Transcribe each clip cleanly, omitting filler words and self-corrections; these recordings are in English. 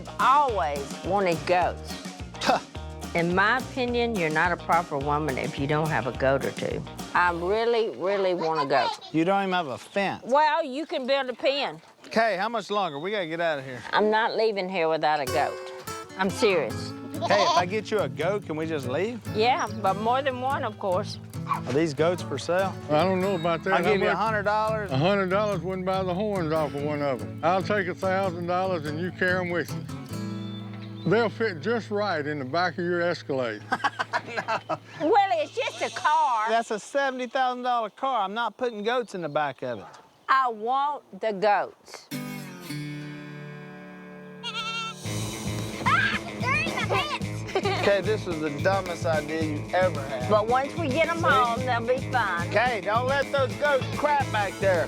have always wanted goats. In my opinion, you're not a proper woman if you don't have a goat or two. I really, really want a goat. You don't even have a fence. Well, you can build a pen. Kay, how much longer? We gotta get out of here. I'm not leaving here without a goat. I'm serious. Kay, if I get you a goat, can we just leave? Yeah, but more than one, of course. Are these goats for sale? I don't know about that. I'll give you How much? $100. $100 wouldn't buy the horns off of one of them. I'll take $1,000 and you carry them with you. They'll fit just right in the back of your Escalade. Well, it's just a car. That's a $70,000 car. I'm not putting goats in the back of it. I want the goats. They're in the fence. Kay, this is the dumbest idea you've ever had. But once we get them home, they'll be fine. Kay, don't let those goats crap back there.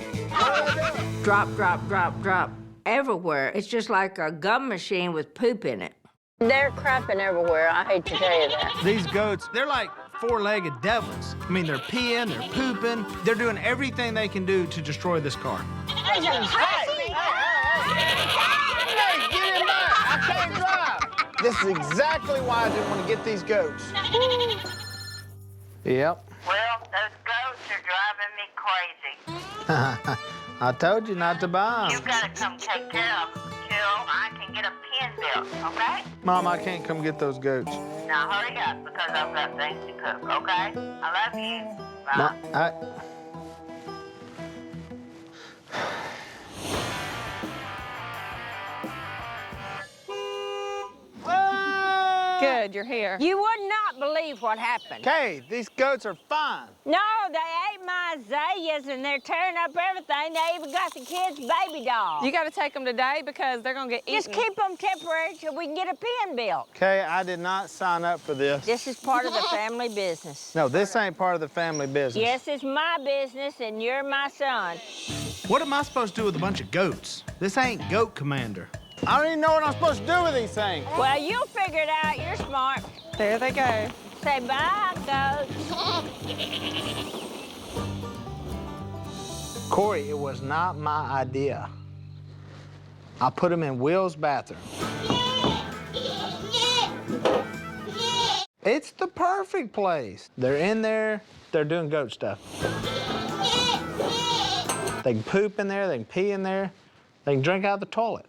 Drop, drop, drop, drop. Everywhere. It's just like a gum machine with poop in it. They're crapping everywhere. I hate to tell you that. These goats, they're like four-legged devils. I mean, they're peeing, they're pooping. They're doing everything they can do to destroy this car. There's a pussy. Hey, get in there! I can't drive. This is exactly why I didn't want to get these goats. Yep. Well, those goats are driving me crazy. I told you not to buy You them. gotta come take care of them till I can get a pen built, okay? Mom, I can't come get those goats. Now hurry up because I've got things to cook, okay? I love you. Bye. Ma- Good, you're here. You would not believe what happened. Kay, these goats are fine. No, they ate my azaleas and they're tearing up everything. They even got the kids' baby doll. You got to take them today because they're going to get eaten. Just keep them temporary till we can get a pen built. Kay, I did not sign up for this. This is part of the family business. No, this ain't part of the family business. Yes, it's my business and you're my son. What am I supposed to do with a bunch of goats? This ain't Goat Commander. I don't even know what I'm supposed to do with these things. Well, you'll figure it out. You're smart. There they go. Say bye, goats. Corey, it was not my idea. I put them in Will's bathroom. It's the perfect place. They're in there, they're doing goat stuff. They can poop in there, they can pee in there, they can drink out of the toilet.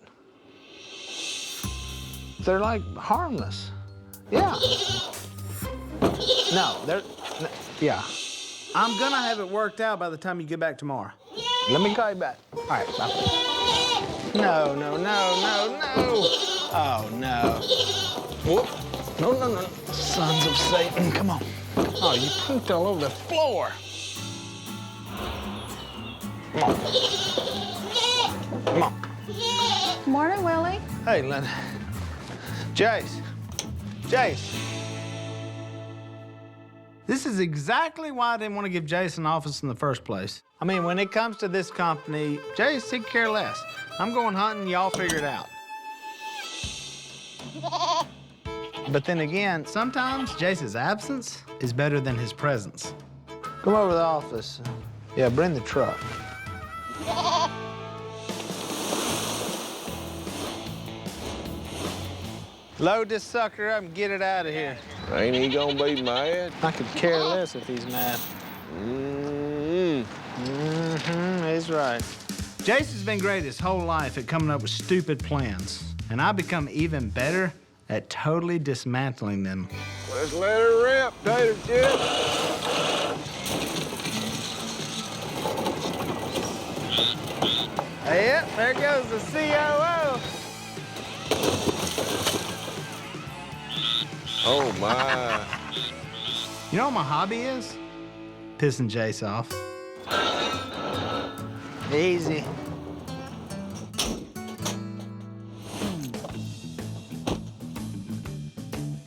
They're like harmless. Yeah. No, yeah. I'm gonna have it worked out by the time you get back tomorrow. Let me call you back. All right, bye. No, no, no, no, no. Oh, no. Whoop. No, no, no. Sons of Satan, come on. Oh, you pooped all over the floor. Come on. Come on. Morning, Willie. Hey, Linda. Jace. Jace. This is exactly why I didn't want to give Jace an office in the first place. I mean, when it comes to this company, Jace could care less. I'm going hunting, y'all figure it out. But then again, sometimes Jace's absence is better than his presence. Come over to the office. Yeah, bring the truck. Load this sucker up and get it out of here. Ain't he gonna be mad? I could care less if he's mad. He's right. Jace has been great his whole life at coming up with stupid plans, and I've become even better at totally dismantling them. Let's let her rip, tater chip. Yep, there goes the COO. Oh, my. You know what my hobby is? Pissing Jace off. Easy.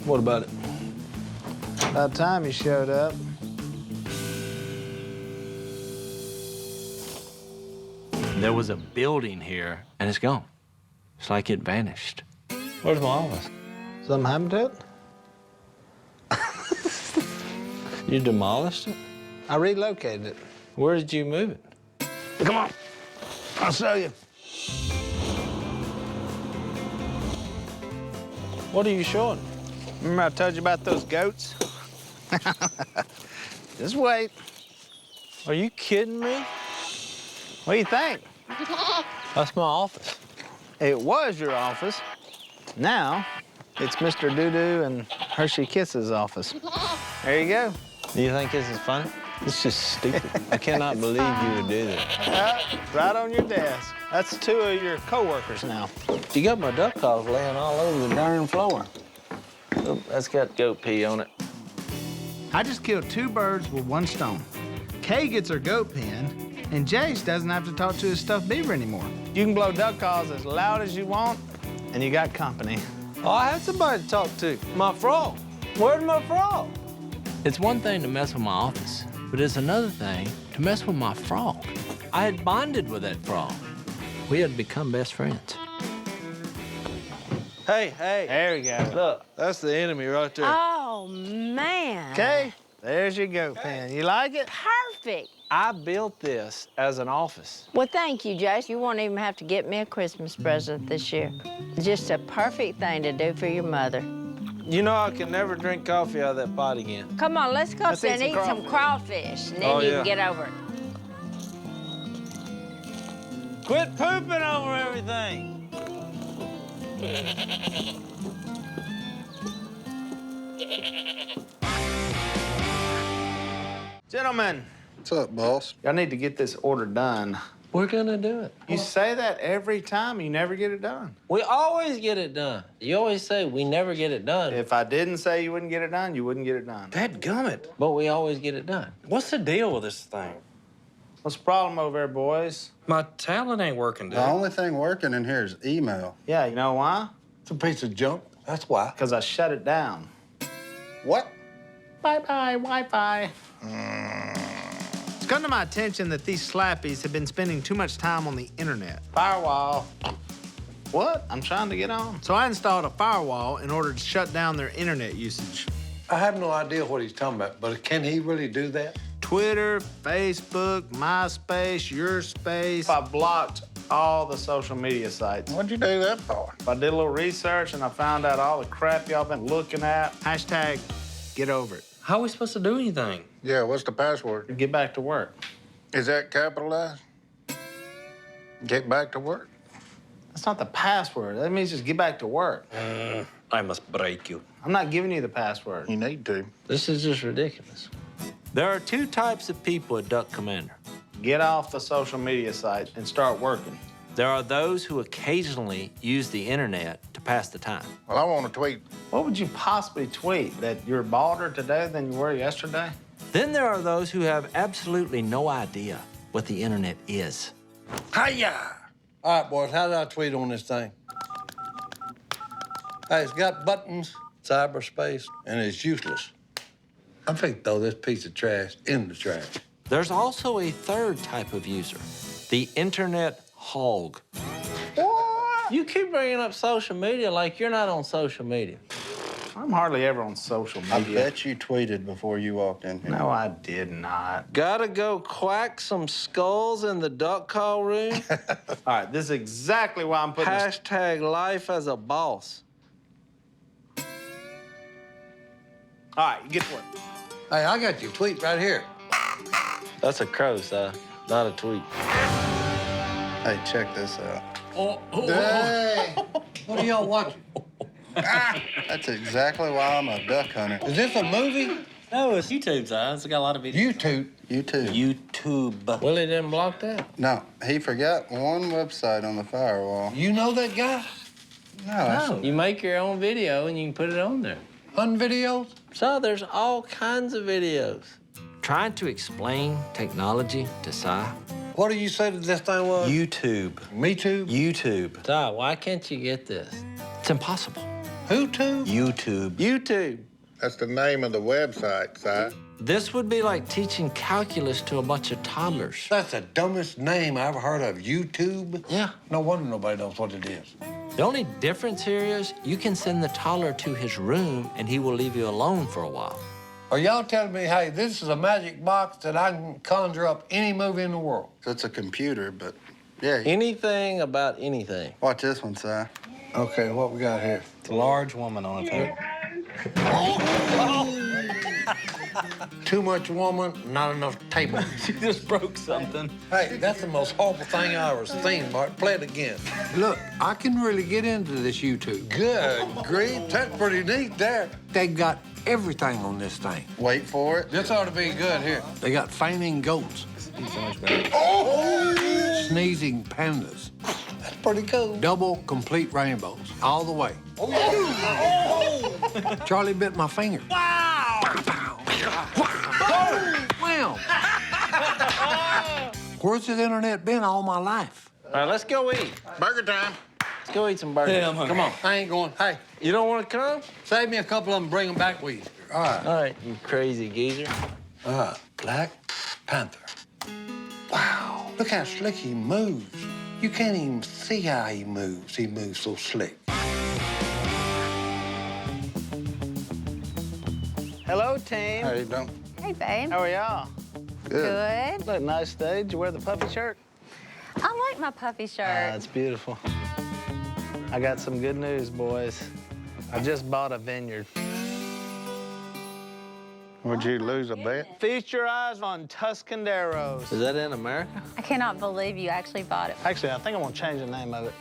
What about it? About time you showed up. There was a building here, and it's gone. It's like it vanished. Where's my office? Something happened to it? You demolished it? I relocated it. Where did you move it? Come on, I'll show you. What are you showing? Remember I told you about those goats? Just wait. Are you kidding me? What do you think? That's my office. It was your office. Now, it's Mr. Doo-Doo and Hershey Kiss's office. There you go. Do you think this is funny? It's just stupid. I cannot believe you would do that. Right on your desk. That's 2 of your coworkers now. You got my duck calls laying all over the darn floor. Oh, that's got goat pee on it. I just killed 2 birds with 1 stone. Kay gets her goat pen, and Jace doesn't have to talk to his stuffed beaver anymore. You can blow duck calls as loud as you want, and you got company. Oh, I had somebody to talk to. My frog. Where's my frog? It's one thing to mess with my office, but it's another thing to mess with my frog. I had bonded with that frog. We had become best friends. Hey, hey. There we go. Look, that's the enemy right there. Oh, man. Kay, there's your goat pen. You like it? Perfect. I built this as an office. Well, thank you, Jace. You won't even have to get me a Christmas present this year. Just a perfect thing to do for your mother. You know I can never drink coffee out of that pot again. Come on, let's go Let's and eat eat some some crawfish, and then Oh, you yeah. can get over it. Quit pooping over everything. Gentlemen, What's up, boss? y'all need to get this order done. We're gonna do it. You say that every time, you never get it done. We always get it done. You always say we never get it done. If I didn't say you wouldn't get it done, you wouldn't get it done. Dadgummit. But we always get it done. What's the deal with this thing? What's the problem over there, boys? My tablet ain't working, dude. The only thing working in here is email. Yeah, you know why? It's a piece of junk. That's why. Because I shut it down. What? Bye-bye, Wi-Fi. It's come to my attention that these slappies have been spending too much time on the internet. Firewall. What? I'm trying to get on. So I installed a firewall in order to shut down their internet usage. I have no idea what he's talking about, but can he really do that? Twitter, Facebook, MySpace, Your Space. I blocked all the social media sites. What'd you do that for? I did a little research and I found out all the crap y'all been looking at. Hashtag get over it. How are we supposed to do anything? Yeah, what's the password? Get back to work. Is that capitalized? Get back to work? That's not the password. That means just get back to work. I must break you. I'm not giving you the password. You need to. This is just ridiculous. There are 2 types of people at Duck Commander. Get off the social media site and start working. There are those who occasionally use the internet to pass the time. Well, I want to tweet. What would you possibly tweet? That you're balder today than you were yesterday? Then there are those who have absolutely no idea what the internet is. Hiya! All right, boys, how do I tweet on this thing? Hey, it's got buttons, cyberspace, and it's useless. I think throw this piece of trash in the trash. There's also a 3rd type of user, the internet hog. You keep bringing up social media like you're not on social media. I'm hardly ever on social I media. bet you tweeted before you walked in here. No, I did not. Gotta go quack some skulls in the duck call room? All right, this is exactly why I'm putting this. Hashtag life as a boss. All right, you get to work. Hey, I got your tweet right here. That's a crow, Si, not a tweet. Hey, check this out. Hey, what are y'all watching? That's exactly why I'm a duck hunter. Is this a movie? No, it's YouTube, Si. It's got a lot of videos. YouTube. You too. YouTube. Willie didn't block that. No, he forgot one website on the firewall. You know that guy? No, that's You make your own video and you can put it on there. Hunting videos? So there's all kinds of videos. Trying to explain technology to Si. What do you say that this thing was? YouTube. Me too? YouTube. Si, why can't you get this? It's impossible. Who too? YouTube. YouTube. That's the name of the website, Si. This would be like teaching calculus to a bunch of toddlers. That's the dumbest name I ever heard of. YouTube? Yeah. No wonder nobody knows what it is. The only difference here is you can send the toddler to his room and he will leave you alone for a while. Are y'all telling me, hey, this is a magic box that I can conjure up any movie in the world? It's a computer, but yeah. Anything about anything. Watch this one, Si. Okay, what we got here? It's a large woman on a tote. Too much woman, not enough table. She just broke something. Hey, that's the most horrible thing I ever seen, Bart. Play it again. Look, I can really get into this YouTube. Good grief, that's pretty neat there. They got everything on this thing. Wait for it. This ought to be good here. They got fainting goats. So much better. Sneezing pandas. That's pretty cool. Double complete rainbows, all the way. Charlie bit my finger. Wow! Wow! Where's this internet been all my life? All right, let's go eat. Burger time. Let's go eat some burgers. Yeah, I'm hungry. Come on. I ain't going. Hey, You don't want to come? save me a couple of them, bring them back with you. All right. All right, you crazy geezer. Black Panther. Wow, look how slick he moves. You can't even see how he moves. He moves so slick. Hello, team. How you doing? Hey, babe. How are y'all? Good. Look, nice day. Did you wear the puppy shirt? I like my puppy shirt. It's beautiful. I got some good news, boys. I just bought a vineyard. Would you lose a bet? Feast your eyes on Tuscanderos. Is that in America? I cannot believe you actually bought it. Actually, I think I'm gonna change the name of it.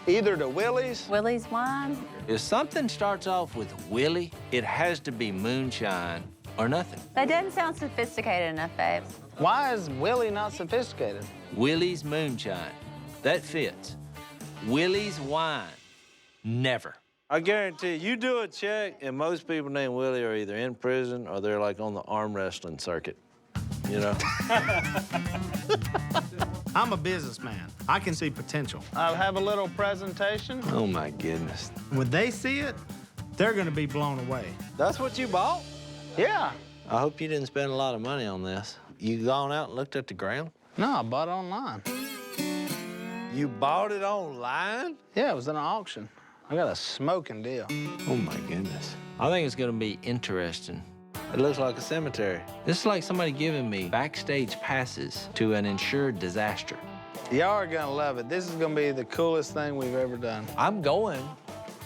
Either to Willie's. Willie's wine. If something starts off with Willie, it has to be moonshine or nothing. That doesn't sound sophisticated enough, babe. Why is Willie not sophisticated? Willie's moonshine. That fits. Willie's wine. Never. I guarantee you do a check, and most people named Willie are either in prison or they're like on the arm wrestling circuit. You know? I'm a businessman. I can see potential. I'll have a little presentation. Oh my goodness. When they see it, they're gonna be blown away. That's what you bought? Yeah. I hope you didn't spend a lot of money on this. You gone out and looked at the ground? No, I bought it online. You bought it online? Yeah, it was in an auction. I got a smoking deal. Oh my goodness. I think it's gonna be interesting. It looks like a cemetery. This is like somebody giving me backstage passes to an insured disaster. Y'all are gonna love it. This is gonna be the coolest thing we've ever done. I'm going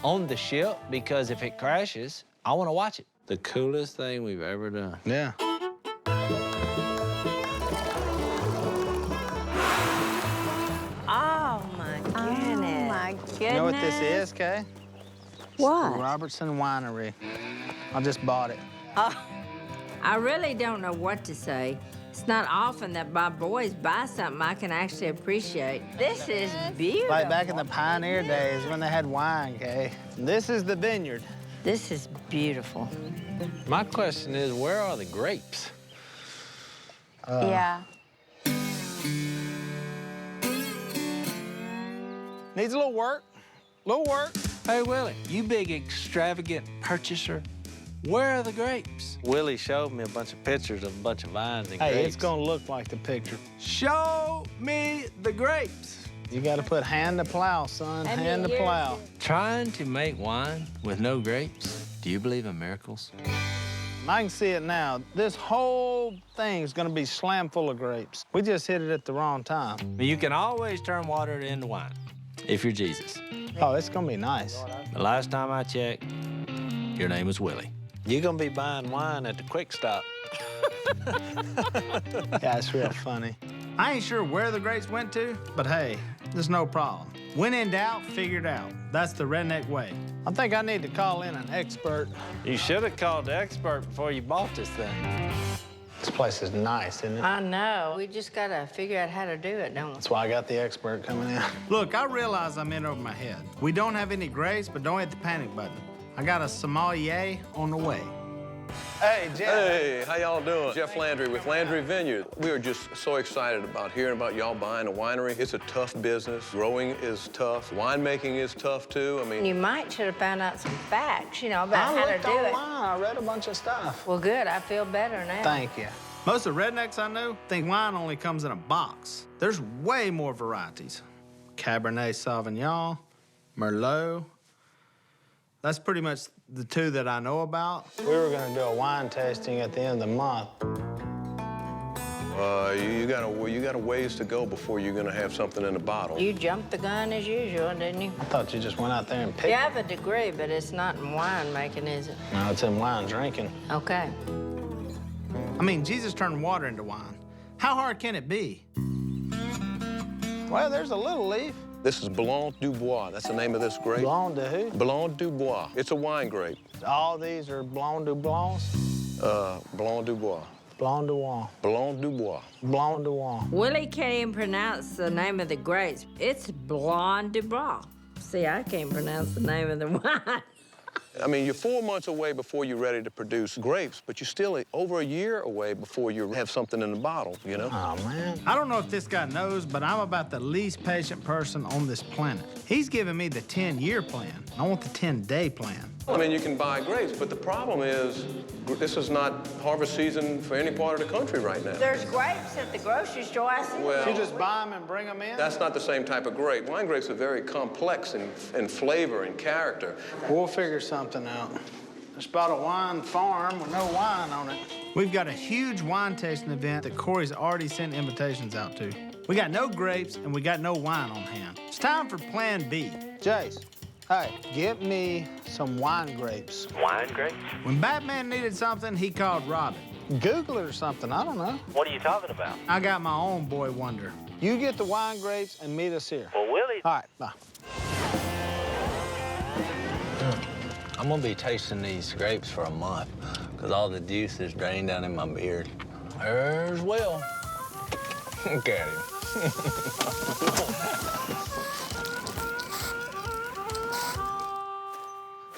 on the ship because if it crashes, I wanna watch it. The coolest thing we've ever done. Yeah. Oh, my goodness. Oh, my goodness. You know what this is, Kay? What? Robertson Winery. I just bought it. I really don't know what to say. It's not often that my boys buy something I can actually appreciate. This is beautiful. Like back in the pioneer days when they had wine, Kay. This is the vineyard. This is beautiful. My question is, where are the grapes? Yeah. Needs a little work. Little work. Hey, Willie, you big extravagant purchaser. Where are the grapes? Willie showed me a bunch of pictures of a bunch of vines and grapes. Hey, it's gonna look like the picture. Show me the grapes. You gotta put hand to plow, son. Hand to plow. Trying to make wine with no grapes? Do you believe in miracles? I can see it now. This whole thing's gonna be slam full of grapes. We just hit it at the wrong time. You can always turn water into wine if you're Jesus. Oh, it's gonna be nice. The last time I checked, your name was Willie. You're gonna be buying wine at the Quick Stop. Yeah, it's real funny. I ain't sure where the grapes went to, but hey, there's no problem. When in doubt, figure it out. That's the redneck way. I think I need to call in an expert. You should have called the expert before you bought this thing. This place is nice, isn't it? I know. We just gotta figure out how to do it, don't we? That's why I got the expert coming in. Look, I realize I'm in over my head. We don't have any grapes, but don't hit the panic button. I got a sommelier on the way. Hey, Jeff. Hey, how y'all doing? Jeff Landry with Landry Vineyard. We are just so excited about hearing about y'all buying a winery. It's a tough business. Growing is tough. Winemaking is tough, too. I mean... You might should have found out some facts, you know, about I how to looked do it. online. I read a bunch of stuff. Well, good. I feel better now. Thank you. Most of the rednecks I know think wine only comes in a box. There's way more varieties. Cabernet Sauvignon, Merlot. That's pretty much the two that I know about. We were gonna do a wine tasting at the end of the month. You got a ways to go before you're gonna have something in the bottle. You jumped the gun as usual, didn't you? I thought you just went out there and picked You have a degree, but it's not in wine making, is it? No, it's in wine drinking. Okay. I mean, Jesus turned water into wine. How hard can it be? Well, there's a little leaf. This is Blanc du Bois. That's the name of this grape. Blanc de who? Blanc du Bois. It's a wine grape. All these are Blanc du Blancs? Blanc du Bois. Blanc du Wine. Blanc du Bois. Blanc du Wine. Willie can't even pronounce the name of the grapes. It's Blonde du Blanc. See, I can't pronounce the name of the wine. I mean, you're 4 months away before you're ready to produce grapes, but you're still over a year away before you have something in the bottle, you know? Oh, man. I don't know if this guy knows, but I'm about the least patient person on this planet. He's giving me the 10-year plan. I want the 10-day plan. I mean, you can buy grapes, but the problem is this is not harvest season for any part of the country right now. There's grapes at the grocery store. I see. Well, You just buy them and bring them in? that's not the same type of grape. Wine grapes are very complex in flavor and character. We'll figure something out. Just bought a wine farm with no wine on it. We've got a huge wine tasting event that Corey's already sent invitations out to. We got no grapes and we got no wine on hand. It's time for Plan B. Jace, hey, get me some wine grapes. Wine grapes? When Batman needed something, he called Robin. Google it or something, I don't know. What are you talking about? I got my own boy wonder. You get the wine grapes and meet us here. Well, Willie... All right, bye. I'm gonna be tasting these grapes for a month because all the juice is drained down in my beard. There's Will. Look at him.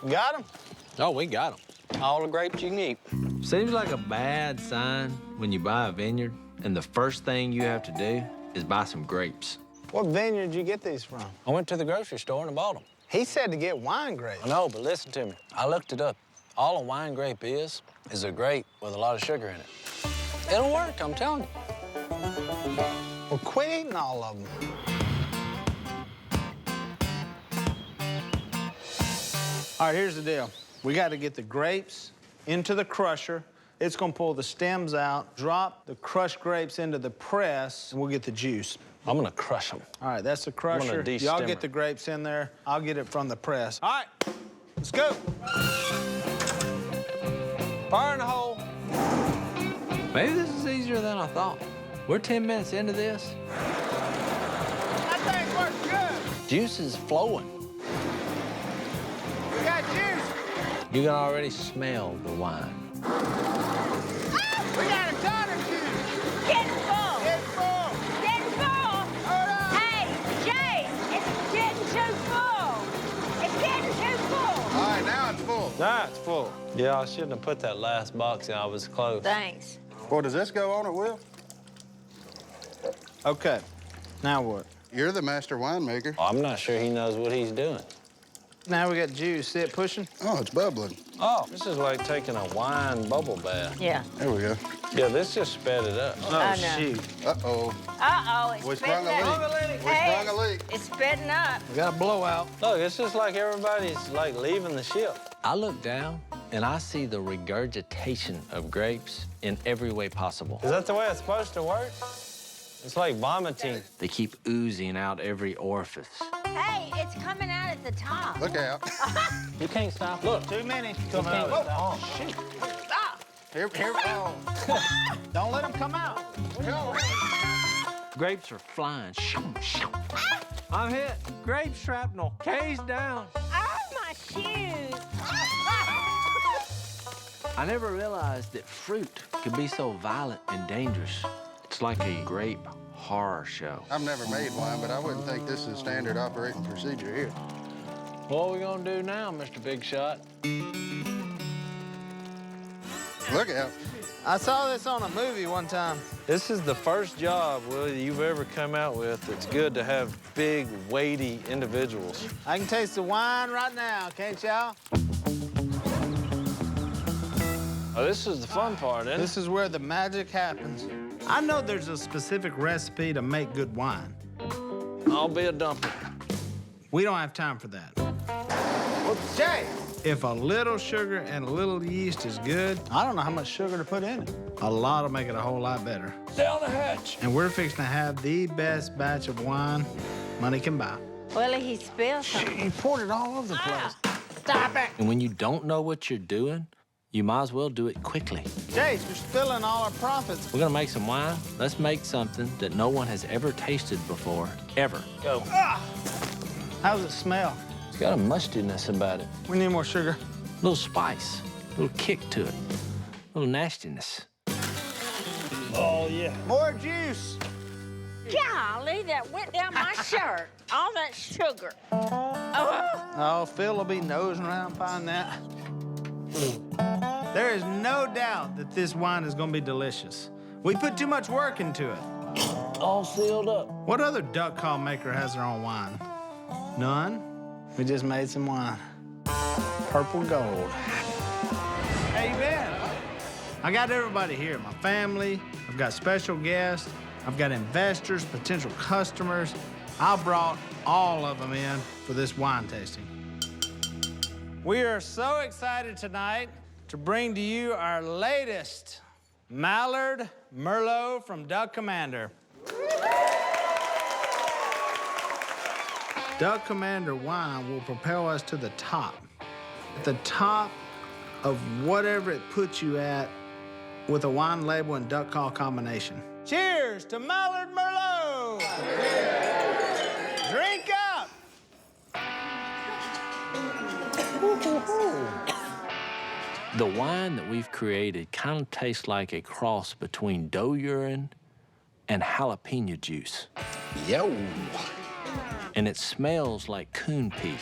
Got them? Oh, we got them. All the grapes you can eat. Seems like a bad sign when you buy a vineyard and the first thing you have to do is buy some grapes. What vineyard did you get these from? I went to the grocery store and I bought them. He said to get wine grapes. I know, but listen to me. I looked it up. All a wine grape is a grape with a lot of sugar in it. It'll work, I'm telling you. Well, quit eating all of them. All right, here's the deal. We got to get the grapes into the crusher. It's gonna pull the stems out, drop the crushed grapes into the press, and we'll get the juice. I'm gonna crush them. All right, that's the crusher. Y'all get the grapes in there. I'll get it from the press. All right, let's go. Fire in the hole. Maybe this is easier than I thought. We're 10 minutes into this. That thing works good. Juice is flowing. We got juice. You can already smell the wine. We got a ton of juice. Getting full. Get full. Getting full. Hold on. Hey, Jay, it's getting too full. It's getting too full. All right, now it's full. Nah, it's full. Yeah, I shouldn't have put that last box in. I was close. Thanks. Well, does this go on it, Will? Okay, now what? You're the master winemaker. I'm not sure he knows what he's doing. Now we got juice. See it pushing? Oh, it's bubbling. Oh, this is like taking a wine bubble bath. Yeah. There we go. Yeah, this just sped it up. Oh, I know. shoot. Uh-oh. Uh-oh, it's We spitting sprung a up. leak. We Hey, sprung a leak. it's spitting up. We got a blowout. Look, it's just like everybody's like leaving the ship. I look down and I see the regurgitation of grapes in every way possible. Is that the way it's supposed to work? It's like vomiting. They keep oozing out every orifice. Hey, it's coming out at the top. Look out. You can't stop. Look. Too many. Come out. Oh, shoot. Stop. Here, oh. Don't let them come out. Grapes are flying. I'm hit. Grape shrapnel. K's down. Oh, my shoes. I never realized that fruit could be so violent and dangerous. It's like a grape horror show. I've never made wine, but I wouldn't think this is standard operating procedure here. What are we gonna do now, Mr. Big Shot? Look out. I saw this on a movie one time. This is the first job, Willie, you've ever come out with. It's good to have big, weighty individuals. I can taste the wine right now, can't y'all? Oh, this is the fun part, isn't it? This is where the magic happens. I know there's a specific recipe to make good wine. I'll be a dumper. We don't have time for that. Jay! If a little sugar and a little yeast is good, I don't know how much sugar to put in it. A lot will make it a whole lot better. Down the hatch. And we're fixing to have the best batch of wine money can buy. Willie, he spilled something. He poured it all over the place. Stop it. And when you don't know what you're doing, you might as well do it quickly. Jace, you're spilling all our profits. We're gonna make some wine. Let's make something that no one has ever tasted before, ever. Go. How's it smell? It's got a mustiness about it. We need more sugar. A little spice, a little kick to it, a little nastiness. Oh, yeah. More juice. Golly, that went down my shirt. All that sugar. Oh, Phil will be nosing around finding that. There is no doubt that this wine is going to be delicious. We put too much work into it. All sealed up. What other duck call maker has their own wine? None. We just made some wine. Purple gold. How you been? I got everybody here. My family. I've got special guests. I've got investors, potential customers. I brought all of them in for this wine tasting. We are so excited tonight to bring to you our latest Mallard Merlot from Duck Commander. Duck Commander wine will propel us to the top of whatever it puts you at with a wine label and duck call combination. Cheers to Mallard Merlot! Drink up! The wine that we've created kind of tastes like a cross between doe urine and jalapeno juice. Yo. And it smells like coon pee.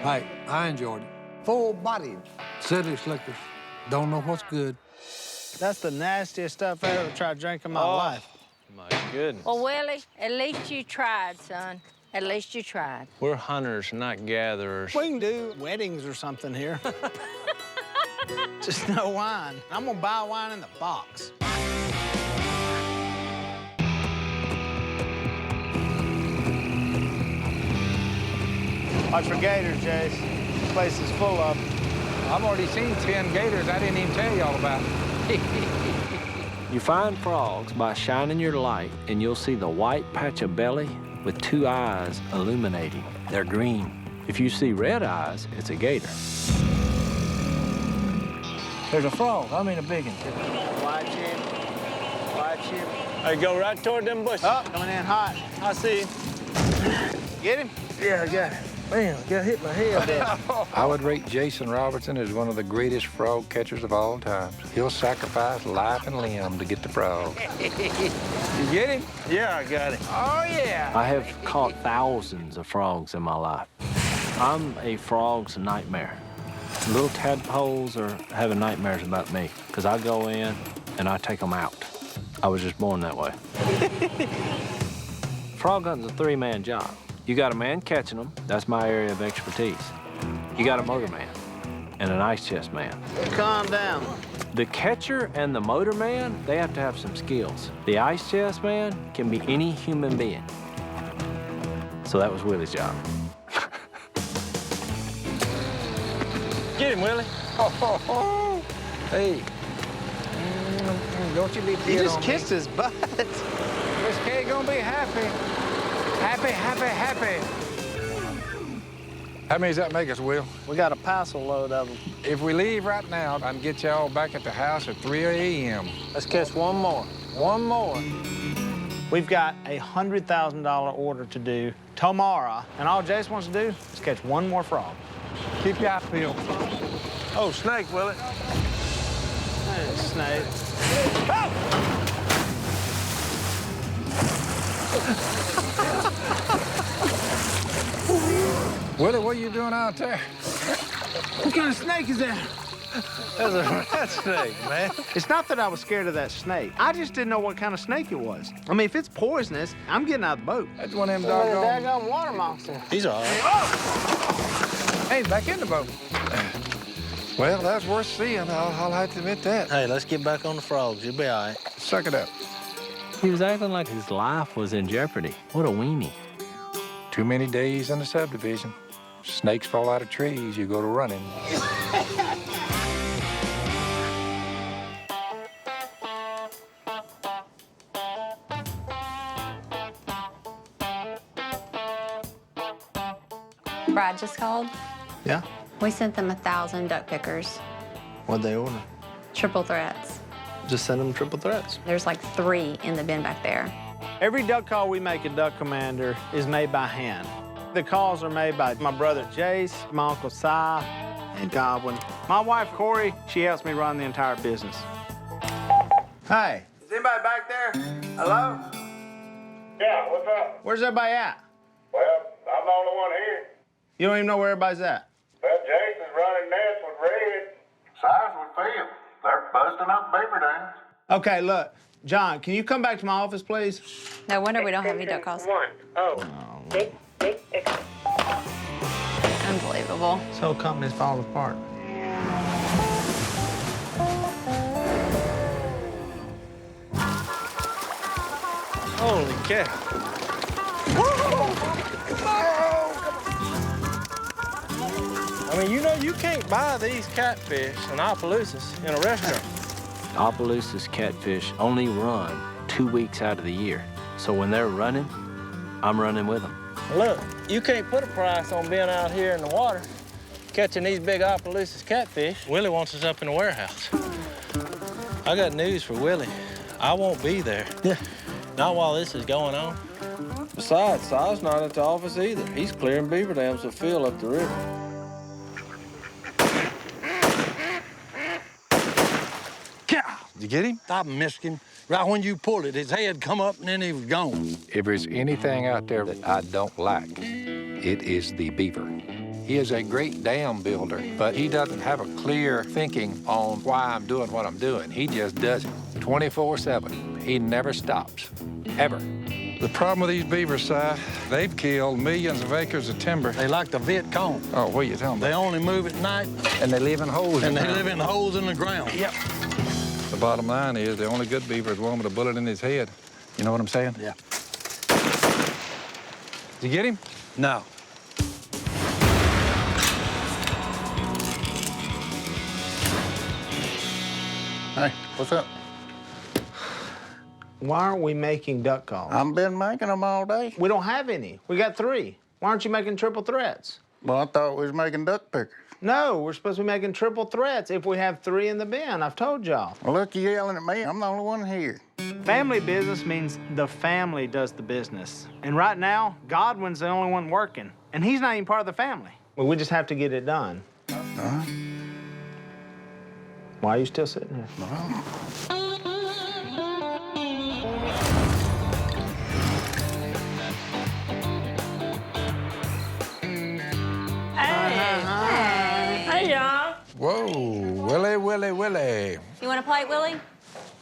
Hey, I enjoyed it. Full-bodied. City slickers. Don't know what's good. That's the nastiest stuff I ever tried drinking in my life. My goodness. Well, Willie, at least you tried, son. At least you tried. We're hunters, not gatherers. We can do weddings or something here. Just no wine. I'm gonna buy wine in the box. Watch for gators, Jace. This place is full of them. I've already seen 10 gators I didn't even tell y'all about. You find frogs by shining your light, and you'll see the white patch of belly with two eyes illuminating. They're green. If you see red eyes, it's a gator. There's a frog. I mean a big one. White chip. White chip. Hey, go right toward them bushes. Oh, coming in hot. I see you. Get him? Yeah, I got it. Man, I got hit my head there. I would rate Jason Robertson as one of the greatest frog catchers of all time. He'll sacrifice life and limb to get the frog. You get him? Yeah, I got him. Oh, yeah. I have caught thousands of frogs in my life. I'm a frog's nightmare. Little tadpoles are having nightmares about me because I go in and I take them out. I was just born that way. Frog hunting's a three-man job. You got a man catching them, that's my area of expertise. You got a motor man and an ice chest man. Calm down. The catcher and the motor man, they have to have some skills. The ice chest man can be any human being. So that was Willie's job. Get him, Willie. Hey. Don't you be He just kissed his butt. Miss Kay gonna be happy. Happy, happy, happy. How many does that make us, Will? We got a parcel load of them. If we leave right now, I can get y'all back at the house at 3 a.m. Let's catch one more. One more. We've got a $100,000 order to do tomorrow, and all Jace wants to do is catch one more frog. Keep your eye peeled. Oh, snake, Willie. Hey, snake. Willie, what are you doing out there? What kind of snake is that? That's a rat snake, man. It's not that I was scared of that snake. I just didn't know what kind of snake it was. I mean, if it's poisonous, I'm getting out of the boat. That's one of them doggone water monster. He's all right. Hey, he's back in the boat. Well, that's worth seeing. I'll have to admit that. Hey, let's get back on the frogs. You'll be all right. Suck it up. He was acting like his life was in jeopardy. What a weenie. Too many days in the subdivision. Snakes fall out of trees, you go to running. Brad just called. Yeah? We sent them 1,000 duck pickers, What'd they order? triple threats. Just send them triple threats. There's like 3 in the bin back there. Every duck call we make at Duck Commander is made by hand. The calls are made by my brother Jace, my uncle Si, and Godwin. My wife Corey, she helps me run the entire business. Hey, is anybody back there? Hello? Yeah, what's up? Where's everybody at? Well, I'm the only one here. You don't even know where everybody's at. Well, Jason's running nets with Red. Size with Phil. They're busting up beaver dams. Okay, look, John, can you come back to my office, please? No wonder we don't have any duck calls. 1-0. Unbelievable. This whole company's falling apart. Holy cow. I mean, you know, you can't buy these catfish and Opelousas in a restaurant. Opelousas catfish only run 2 weeks out of the year. So when they're running, I'm running with them. Look, you can't put a price on being out here in the water, catching these big Opelousas catfish. Willie wants us up in the warehouse. I got news for Willie. I won't be there. Yeah. Not while this is going on. Besides, Si's not at the office either. He's clearing beaver dams to fill up the river. Did you get him? I missed him. Right when you pulled it, his head come up and then he was gone. If there's anything out there that I don't like, it is the beaver. He is a great dam builder, but he doesn't have a clear thinking on why I'm doing what I'm doing. He just does it 24/7. He never stops, ever. The problem with these beavers, Si, they've killed millions of acres of timber. They like the Viet Cong. Oh, what are you telling me? They only move at night. And they live in holes. And they live in holes in the ground. Yep. The bottom line is the only good beaver is one with a bullet in his head. You know what I'm saying? Yeah. Did you get him? No. Hey, what's up? Why aren't we making duck calls? I've been making them all day. We don't have any. We got 3. Why aren't you making triple threats? Well, I thought we was making duck pickers. No, we're supposed to be making triple threats if we have 3 in the bin. I've told y'all. Well, look, you yelling at me. I'm the only one here. Family business means the family does the business. And right now, Godwin's the only one working. And he's not even part of the family. Well, we just have to get it done. Why are you still sitting here? Hey, y'all. Whoa, Willie. You want to play, Willie?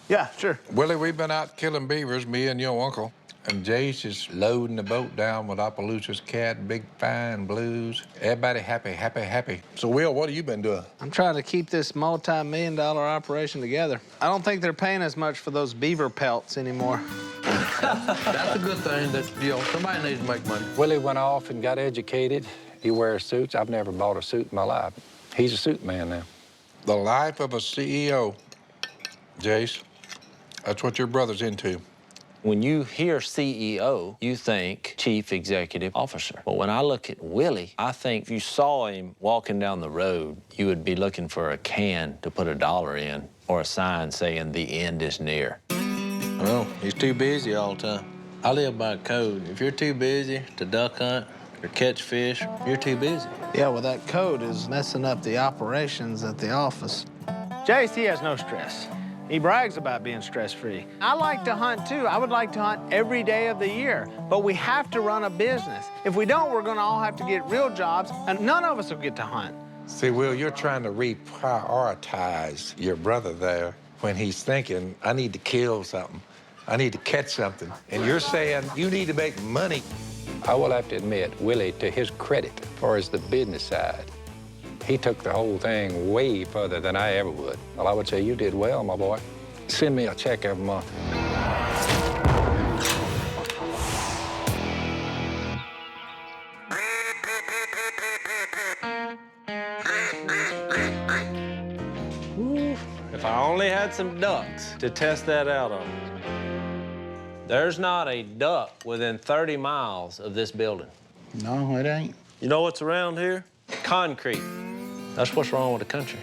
Yeah, sure. Willie, we've been out killing beavers, me and your uncle. And Jace is loading the boat down with Opelousas cat, big fine blues. Everybody happy. So, Will, what have you been doing? I'm trying to keep this multi-million-dollar operation together. I don't think they're paying as much for those beaver pelts anymore. That's a good thing that, you know, somebody needs to make money. Willie went off and got educated. He wears suits. I've never bought a suit in my life. He's a suit man now. The life of a CEO, Jace. That's what your brother's into. When you hear CEO, you think Chief Executive Officer. But when I look at Willie, I think if you saw him walking down the road, you would be looking for a can to put $1 in or a sign saying the end is near. Well, he's too busy all the time. I live by code. If you're too busy to duck hunt or catch fish, you're too busy. Yeah, well, that code is messing up the operations at the office. Jace, he has no stress. He brags about being stress-free. I like to hunt, too. I would like to hunt every day of the year. But we have to run a business. If we don't, we're going to all have to get real jobs, and none of us will get to hunt. See, Will, you're trying to reprioritize your brother there when he's thinking, I need to kill something. I need to catch something. And you're saying you need to make money. I will have to admit, Willie, to his credit, as far as the business side, he took the whole thing way further than I ever would. Well, I would say you did well, my boy. Send me a check every month. only had some ducks to test that out on. There's not a duck within 30 miles of this building. No, it ain't. You know what's around here? Concrete. That's what's wrong with the country.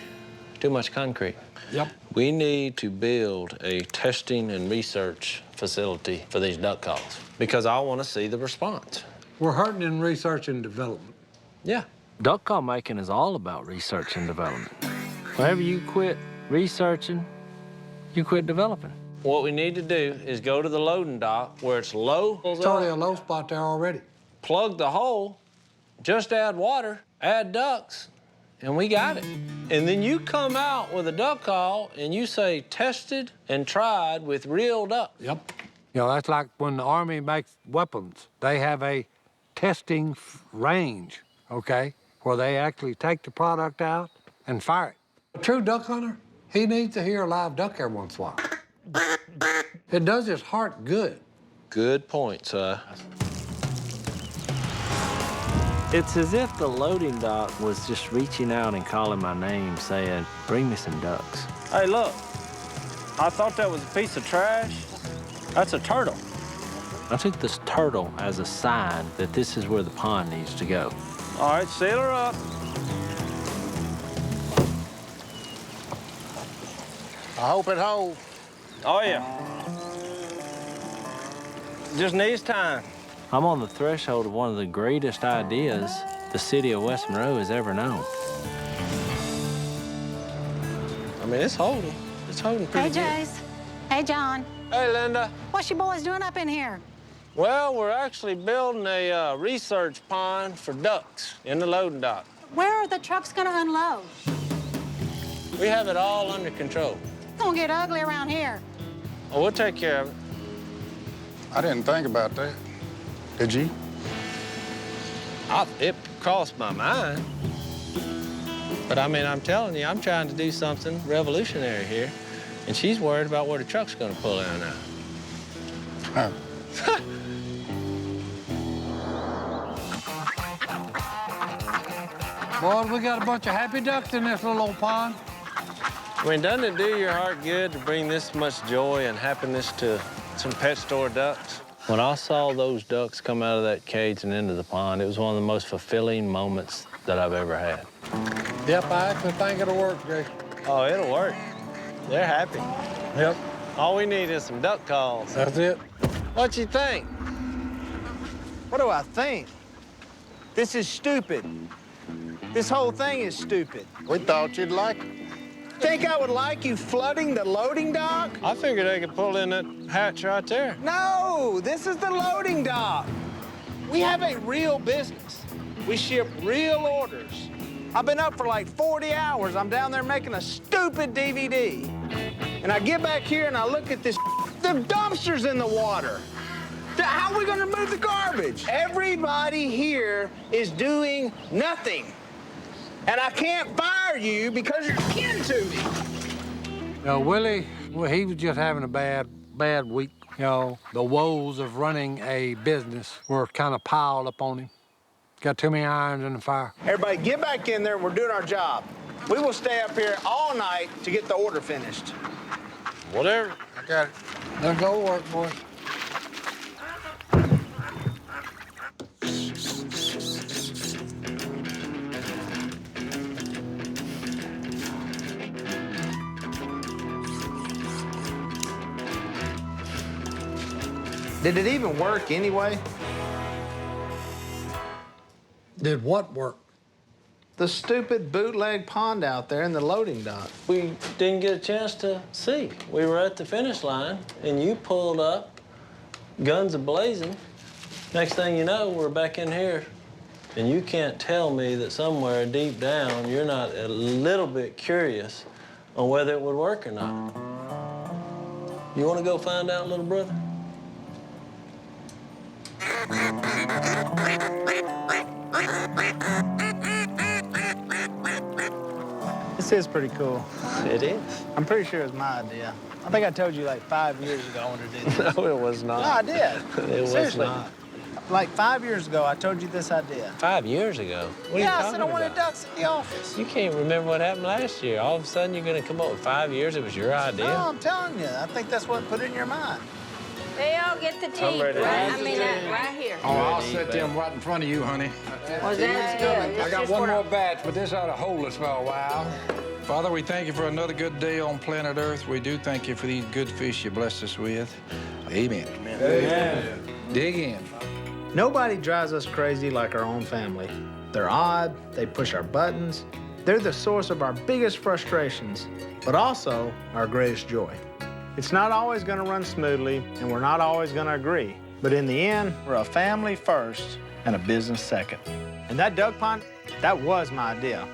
Too much concrete. Yep. We need to build a testing and research facility for these duck calls because I want to see the response. We're hurting in research and development. Yeah. Duck call making is all about research and development. Whenever you quit researching, you quit developing. What we need to do is go to the loading dock where it's low. It's already a low spot there already. Plug the hole, just add water, add ducks, and we got it. And then you come out with a duck call and you say tested and tried with real ducks. Yep. You know, that's like when the Army makes weapons. They have a testing range, okay, where they actually take the product out and fire it. A true duck hunter, he needs to hear a live duck every once in a while. It does his heart good. Good point, sir. It's as if the loading dock was just reaching out and calling my name, saying, bring me some ducks. Hey, look, I thought that was a piece of trash. That's a turtle. I took this turtle as a sign that this is where the pond needs to go. All right, sail her up. I hope it holds. Oh, yeah. Just needs time. I'm on the threshold of one of the greatest ideas the city of West Monroe has ever known. I mean, it's holding. It's holding pretty good. Hey, Jace. Hey, John. Hey, Linda. What's your boys doing up in here? Well, we're actually building a research pond for ducks in the loading dock. Where are the trucks gonna unload? We have it all under control. It's gonna get ugly around here. Oh, we'll take care of it. I didn't think about that. Did you? It crossed my mind. But I mean, I'm telling you, I'm trying to do something revolutionary here. And she's worried about where the truck's gonna pull in now. Huh. Boys, we got a bunch of happy ducks in this little old pond. I mean, doesn't it do your heart good to bring this much joy and happiness to some pet store ducks? When I saw those ducks come out of that cage and into the pond, it was one of the most fulfilling moments that I've ever had. Yep, I actually think it'll work, Jay. Oh, it'll work. They're happy. Yep. All we need is some duck calls. That's it. What you think? What do I think? This is stupid. This whole thing is stupid. We thought you'd like it. Think I would like you flooding the loading dock? I figured they could pull in that hatch right there. No, this is the loading dock. We have a real business. We ship real orders. I've been up for like 40 hours. I'm down there making a stupid DVD. And I get back here and I look at this, the dumpsters in the water. How are we gonna move the garbage? Everybody here is doing nothing. And I can't fire you because you're kin to me. Willie, well, he was just having a bad week. You know, the woes of running a business were kind of piled up on him. Got too many irons in the fire. Everybody get back in there. We're doing our job. We will stay up here all night to get the order finished. Whatever. I got it. Let's go work, boys. Did it even work anyway? Did what work? The stupid bootleg pond out there in the loading dock. We didn't get a chance to see. We were at the finish line, and you pulled up, guns a-blazing. Next thing you know, we're back in here, and you can't tell me that somewhere deep down you're not a little bit curious on whether it would work or not. You want to go find out, little brother? This is pretty cool. It is. I'm pretty sure it's my idea. I think I told you like 5 years ago I wanted to do this. No, it was not. No, I did. It was Seriously. not. Like 5 years ago, I told you this idea. 5 years ago? What are you Yeah, I talking said I wanted about? ducks in the office. You can't remember what happened last year. All of a sudden, you're going to come up with 5 years. It was your idea. No, I'm telling you. I think that's what put it in your mind. They all get the tea, ready. right? I mean, right here. Oh, I'll set them right in front of you, honey. Was that good? I got one more batch, but this ought to hold us for a while. Father, we thank you for another good day on planet Earth. We do thank you for these good fish you blessed us with. Amen. Amen. Dig in. Nobody drives us crazy like our own family. They're odd, they push our buttons. They're the source of our biggest frustrations, but also our greatest joy. It's not always gonna run smoothly, and we're not always gonna agree. But in the end, we're a family first and a business second. And that duck pond, that was my idea.